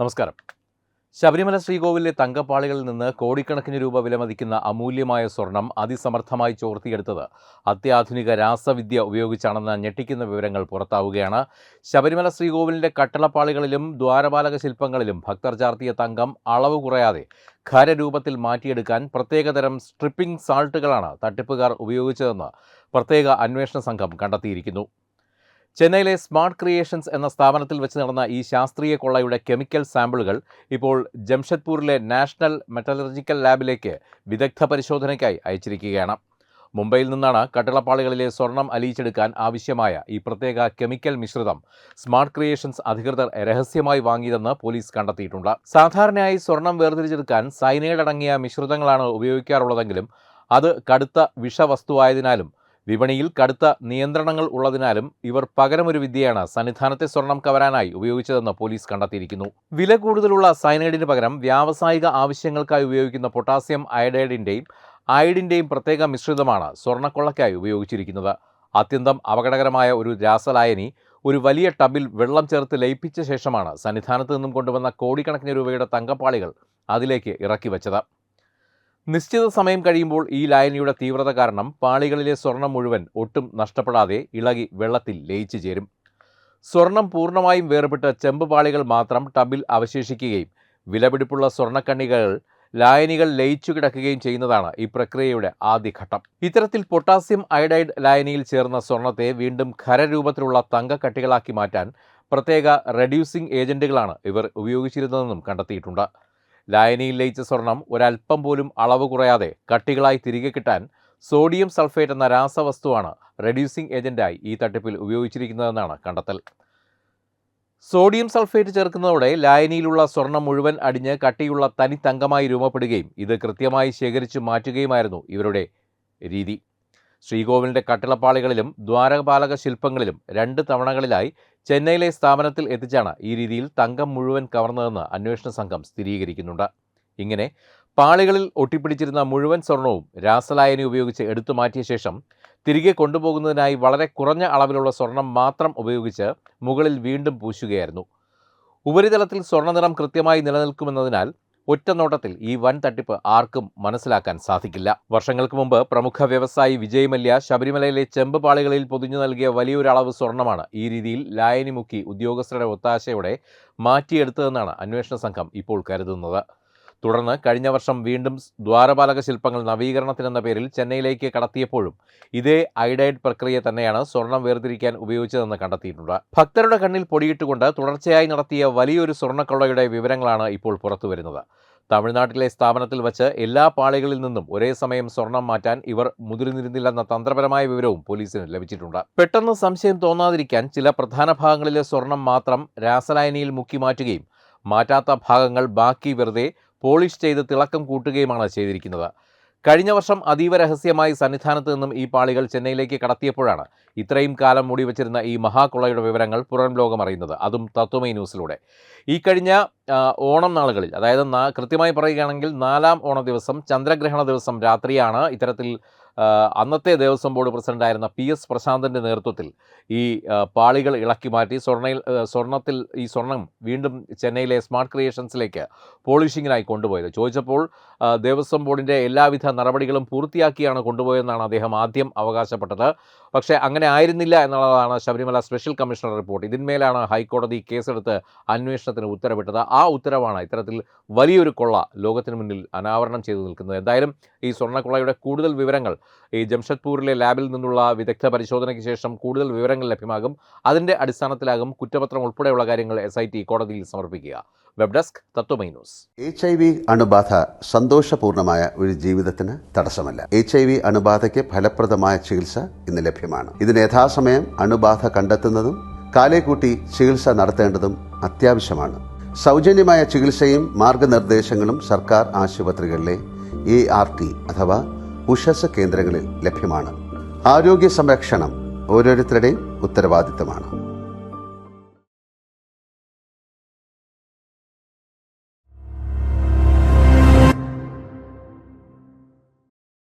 നമസ്കാരം. ശബരിമല ശ്രീകോവിലെ തങ്കപ്പാളികളിൽ നിന്ന് കോടിക്കണക്കിന് രൂപ വിലമതിക്കുന്ന അമൂല്യമായ സ്വർണം അതിസമർത്ഥമായി ചോർത്തിയെടുത്തത് അത്യാധുനിക രാസവിദ്യ ഉപയോഗിച്ചാണെന്ന ഞെട്ടിക്കുന്ന വിവരങ്ങൾ പുറത്താവുകയാണ്. ശബരിമല ശ്രീകോവിലിന്റെ കട്ടളപ്പാളികളിലും ദ്വാരപാലക ശില്പങ്ങളിലും ഭക്തർ ചാർത്തിയ തങ്കം അളവ് കുറയാതെ ഖരരൂപത്തിൽ മാറ്റിയെടുക്കാൻ പ്രത്യേകതരം സ്ട്രിപ്പിംഗ് സാൾട്ടുകളാണ് തട്ടിപ്പുകാർ ഉപയോഗിച്ചതെന്ന് പ്രത്യേക അന്വേഷണ സംഘം കണ്ടെത്തിയിരിക്കുന്നു. ചെന്നൈയിലെ സ്മാർട്ട് ക്രിയേഷൻസ് എന്ന സ്ഥാപനത്തിൽ വെച്ച് നടന്ന ഈ ശാസ്ത്രീയ കൊള്ളയുടെ കെമിക്കൽ സാമ്പിളുകൾ ഇപ്പോൾ ജംഷഡ്പൂരിലെ നാഷണൽ മെറ്റലർജിക്കൽ ലാബിലേക്ക് വിദഗ്ധ പരിശോധനയ്ക്കായി അയച്ചിരിക്കുകയാണ്. മുംബൈയിൽ നിന്നാണ് കട്ടിളപ്പാളികളിലെ സ്വർണം അലിയിച്ചെടുക്കാൻ ആവശ്യമായ ഈ പ്രത്യേക കെമിക്കൽ മിശ്രിതം സ്മാർട്ട് ക്രിയേഷൻസ് അധികൃതർ രഹസ്യമായി വാങ്ങിയതെന്ന് പോലീസ് കണ്ടെത്തിയിട്ടുണ്ട്. സാധാരണയായി സ്വർണം വേർതിരിച്ചെടുക്കാൻ സയനൈഡ് അടങ്ങിയ മിശ്രിതങ്ങളാണ് ഉപയോഗിക്കാറുള്ളതെങ്കിലും അത് കടുത്ത വിഷവസ്തുവായതിനാലും വിപണിയിൽ കടുത്ത നിയന്ത്രണങ്ങൾ ഉള്ളതിനാലും ഇവർ പകരമൊരു വിദ്യയാണ് സന്നിധാനത്തെ സ്വർണം കവരാനായി ഉപയോഗിച്ചതെന്ന് പോലീസ് കണ്ടെത്തിയിരിക്കുന്നു. വില കൂടുതലുള്ള സയനൈഡിന് പകരം വ്യാവസായിക ആവശ്യങ്ങൾക്കായി ഉപയോഗിക്കുന്ന പൊട്ടാസ്യം അയഡിന്റെയും പ്രത്യേക മിശ്രിതമാണ് സ്വർണ്ണക്കൊള്ളയ്ക്കായി ഉപയോഗിച്ചിരിക്കുന്നത്. അത്യന്തം അപകടകരമായ ഒരു രാസലായനി ഒരു വലിയ ടബിൽ വെള്ളം ചേർത്ത് ലയിപ്പിച്ച ശേഷമാണ് സന്നിധാനത്ത് നിന്നും കൊണ്ടുവന്ന കോടിക്കണക്കിന് രൂപയുടെ തങ്കപ്പാളികൾ അതിലേക്ക് ഇറക്കി വച്ചത്. നിശ്ചിത സമയം കഴിയുമ്പോൾ ഈ ലായനിയുടെ തീവ്രത കാരണം പാളികളിലെ സ്വർണം മുഴുവൻ ഒട്ടും നഷ്ടപ്പെടാതെ ഇളകി വെള്ളത്തിൽ ലയിച്ചു ചേരും. സ്വർണം പൂർണ്ണമായും വേർപെട്ട് ചെമ്പ് പാളികൾ മാത്രം ടബിൽ അവശേഷിക്കുകയും വിലപിടിപ്പുള്ള സ്വർണ്ണക്കണ്ണികൾ ലായനികൾ ലയിച്ചു കിടക്കുകയും ചെയ്യുന്നതാണ് ഈ പ്രക്രിയയുടെ ആദ്യഘട്ടം. ഇത്തരത്തിൽ പൊട്ടാസ്യം അയഡൈഡ് ലായനിയിൽ ചേർന്ന സ്വർണത്തെ വീണ്ടും ഖരരൂപത്തിലുള്ള തങ്കക്കട്ടികളാക്കി മാറ്റാൻ പ്രത്യേക റെഡ്യൂസിംഗ് ഏജന്റുകളാണ് ഇവർ ഉപയോഗിച്ചിരുന്നതെന്നും കണ്ടെത്തിയിട്ടുണ്ട്. ലായനിയിൽ ലയിച്ച സ്വർണം ഒരൽപ്പം പോലും അളവ് കുറയാതെ കട്ടികളായി തിരികെ കിട്ടാൻ സോഡിയം സൾഫേറ്റ് എന്ന രാസവസ്തുവാണ് റെഡ്യൂസിംഗ് ഏജന്റായി ഈ തട്ടിപ്പിൽ ഉപയോഗിച്ചിരിക്കുന്നതെന്നാണ് കണ്ടെത്തൽ. സോഡിയം സൾഫേറ്റ് ചേർക്കുന്നതോടെ ലായനിയിലുള്ള സ്വർണം മുഴുവൻ അടിഞ്ഞ് കട്ടിയുള്ള തനി തങ്കമായി രൂപപ്പെടുകയും ഇത് കൃത്യമായി ശേഖരിച്ചു മാറ്റുകയുമായിരുന്നു ഇവരുടെ രീതി. ശ്രീകോവിലിന്റെ കട്ടിളപ്പാളികളിലും ദ്വാരപാലക ശില്പങ്ങളിലും 2 തവണകളിലായി ചെന്നൈയിലെ സ്ഥാപനത്തിൽ എത്തിച്ചാണ് ഈ രീതിയിൽ തങ്കം മുഴുവൻ കവർന്നതെന്ന് അന്വേഷണ സംഘം സ്ഥിരീകരിക്കുന്നുണ്ട്. ഇങ്ങനെ പാളികളിൽ ഒട്ടിപ്പിടിച്ചിരുന്ന മുഴുവൻ സ്വർണവും രാസലായനി ഉപയോഗിച്ച് എടുത്തു മാറ്റിയ ശേഷം തിരികെ കൊണ്ടുപോകുന്നതിനായി വളരെ കുറഞ്ഞ അളവിലുള്ള സ്വർണം മാത്രം ഉപയോഗിച്ച് മുകളിൽ വീണ്ടും പൂശുകയായിരുന്നു. ഉപരിതലത്തിൽ സ്വർണ്ണനിറം കൃത്യമായി നിലനിൽക്കുമെന്നതിനാൽ ഒറ്റനോട്ടത്തിൽ ഈ വൻ തട്ടിപ്പ് ആർക്കും മനസ്സിലാക്കാൻ സാധിക്കില്ല. വർഷങ്ങൾക്ക് മുമ്പ് പ്രമുഖ വ്യവസായി വിജയ് മല്യ ശബരിമലയിലെ ചെമ്പ് പാളികളിൽ പൊതിഞ്ഞു നൽകിയ വലിയൊരളവ് സ്വർണ്ണമാണ് ഈ രീതിയിൽ ലായനി മുക്കി ഉദ്യോഗസ്ഥരുടെ ഒത്താശയോടെ മാറ്റിയെടുത്തതെന്നാണ് അന്വേഷണ സംഘം ഇപ്പോൾ കരുതുന്നത്. തുടർന്ന് കഴിഞ്ഞ വർഷം വീണ്ടും ദ്വാരപാലക ശില്പങ്ങൾ നവീകരണത്തിനെന്ന പേരിൽ ചെന്നൈയിലേക്ക് കടത്തിയപ്പോഴും ഇതേ അയഡൈഡ് പ്രക്രിയ തന്നെയാണ് സ്വർണം വേർതിരിക്കാൻ ഉപയോഗിച്ചതെന്ന് കണ്ടെത്തിയിട്ടുണ്ട്. ഭക്തരുടെ കണ്ണിൽ പൊടിയിട്ടുകൊണ്ട് തുടർച്ചയായി നടത്തിയ വലിയൊരു സ്വർണ്ണക്കൊള്ളയുടെ വിവരങ്ങളാണ് ഇപ്പോൾ പുറത്തുവരുന്നത്. തമിഴ്നാട്ടിലെ സ്ഥാപനത്തിൽ വച്ച് എല്ലാ പാളികളിൽ നിന്നും ഒരേ സമയം സ്വർണം മാറ്റാൻ ഇവർ മുതിർന്നിരുന്നില്ലെന്ന തന്ത്രപരമായ വിവരവും പോലീസിന് ലഭിച്ചിട്ടുണ്ട്. പെട്ടെന്ന് സംശയം തോന്നാതിരിക്കാൻ ചില പ്രധാന ഭാഗങ്ങളിലെ സ്വർണം മാത്രം രാസലായനിയിൽ മുക്കി മാറ്റുകയും മാറ്റാത്ത ഭാഗങ്ങൾ ബാക്കി വെറുതെ പോളിഷ് ചെയ്ത് തിളക്കം കൂട്ടുകയുമാണ് ചെയ്തിരിക്കുന്നത്. കഴിഞ്ഞ വർഷം അതീവ രഹസ്യമായി സന്നിധാനത്ത് നിന്നും ഈ പാളികൾ ചെന്നൈയിലേക്ക് കടത്തിയപ്പോഴാണ് ഇത്രയും കാലം മൂടിവെച്ചിരുന്ന ഈ മഹാകൊള്ളയുടെ വിവരങ്ങൾ പുറം ലോകം അറിയുന്നത്, അതും തത്വമൈ ന്യൂസിലൂടെ. ഈ കഴിഞ്ഞ ഓണം നാളുകളിൽ, അതായത് കൃത്യമായി പറയുകയാണെങ്കിൽ 4ാം ഓണ ദിവസം ചന്ദ്രഗ്രഹണ ദിവസം രാത്രിയാണ് ഇത്തരത്തിൽ അന്നത്തെ ദേവസ്വം ബോർഡ് പ്രസിഡന്റായിരുന്ന PS പ്രശാന്തൻ്റെ നേതൃത്വത്തിൽ ഈ പാളികൾ ഇളക്കി മാറ്റി സ്വർണത്തിൽ ഈ സ്വർണം വീണ്ടും ചെന്നൈയിലെ സ്മാർട്ട് ക്രിയേഷൻസിലേക്ക് പോളിഷിങ്ങിനായി കൊണ്ടുപോയത്. ചോദിച്ചപ്പോൾ ദേവസ്വം ബോർഡിൻ്റെ എല്ലാവിധ നടപടികളും പൂർത്തിയാക്കിയാണ് കൊണ്ടുപോയതെന്നാണ് അദ്ദേഹം ആദ്യം അവകാശപ്പെട്ടത്. പക്ഷേ അങ്ങനെ ആയിരുന്നില്ല എന്നുള്ളതാണ് ശബരിമല സ്പെഷ്യൽ കമ്മീഷണർ റിപ്പോർട്ട്. ഇതിന്മേലാണ് ഹൈക്കോടതി കേസെടുത്ത് അന്വേഷണത്തിന് ഉത്തരവിട്ടത്. ആ ഉത്തരവാണ് ഇത്തരത്തിൽ വലിയൊരു കൊള്ള ലോകത്തിന് മുന്നിൽ അനാവരണം ചെയ്തു നിൽക്കുന്നത്. എന്തായാലും ഈ സ്വർണ്ണക്കൊള്ളയുടെ കൂടുതൽ വിവരങ്ങൾ ഈ ജംഷഡ്പൂരിലെ ലാബിൽ നിന്നുള്ള വിദഗ്ധ പരിശോധനയ്ക്ക് ശേഷം കൂടുതൽ വിവരങ്ങൾ ലഭ്യമാകും. അതിൻ്റെ അടിസ്ഥാനത്തിലാകും കുറ്റപത്രം ഉൾപ്പെടെയുള്ള കാര്യങ്ങൾ SIT കോടതിയിൽ സമർപ്പിക്കുക. വെബ് ഡെസ്ക് തത്വമൈ ന്യൂസ്. HIV അണുബാധ സന്തോഷപൂർണ്ണമായ ഒരു ജീവിതത്തിന് തടസ്സമല്ല. HIV അണുബാധയ്ക്ക് ഫലപ്രദമായ ചികിത്സ ഇന്ന് ലഭ്യമാണ്. ഇതിന് യഥാസമയം അണുബാധ കണ്ടെത്തുന്നതും കാലേക്കൂട്ടി ചികിത്സ നടത്തേണ്ടതും അത്യാവശ്യമാണ്. സൗജന്യമായ ചികിത്സയും മാർഗനിർദ്ദേശങ്ങളും സർക്കാർ ആശുപത്രികളിലെ ART അഥവാ ഉഷസ് കേന്ദ്രങ്ങളിൽ ലഭ്യമാണ്. ആരോഗ്യ സംരക്ഷണം ഓരോരുത്തരുടെയും ഉത്തരവാദിത്തമാണ്.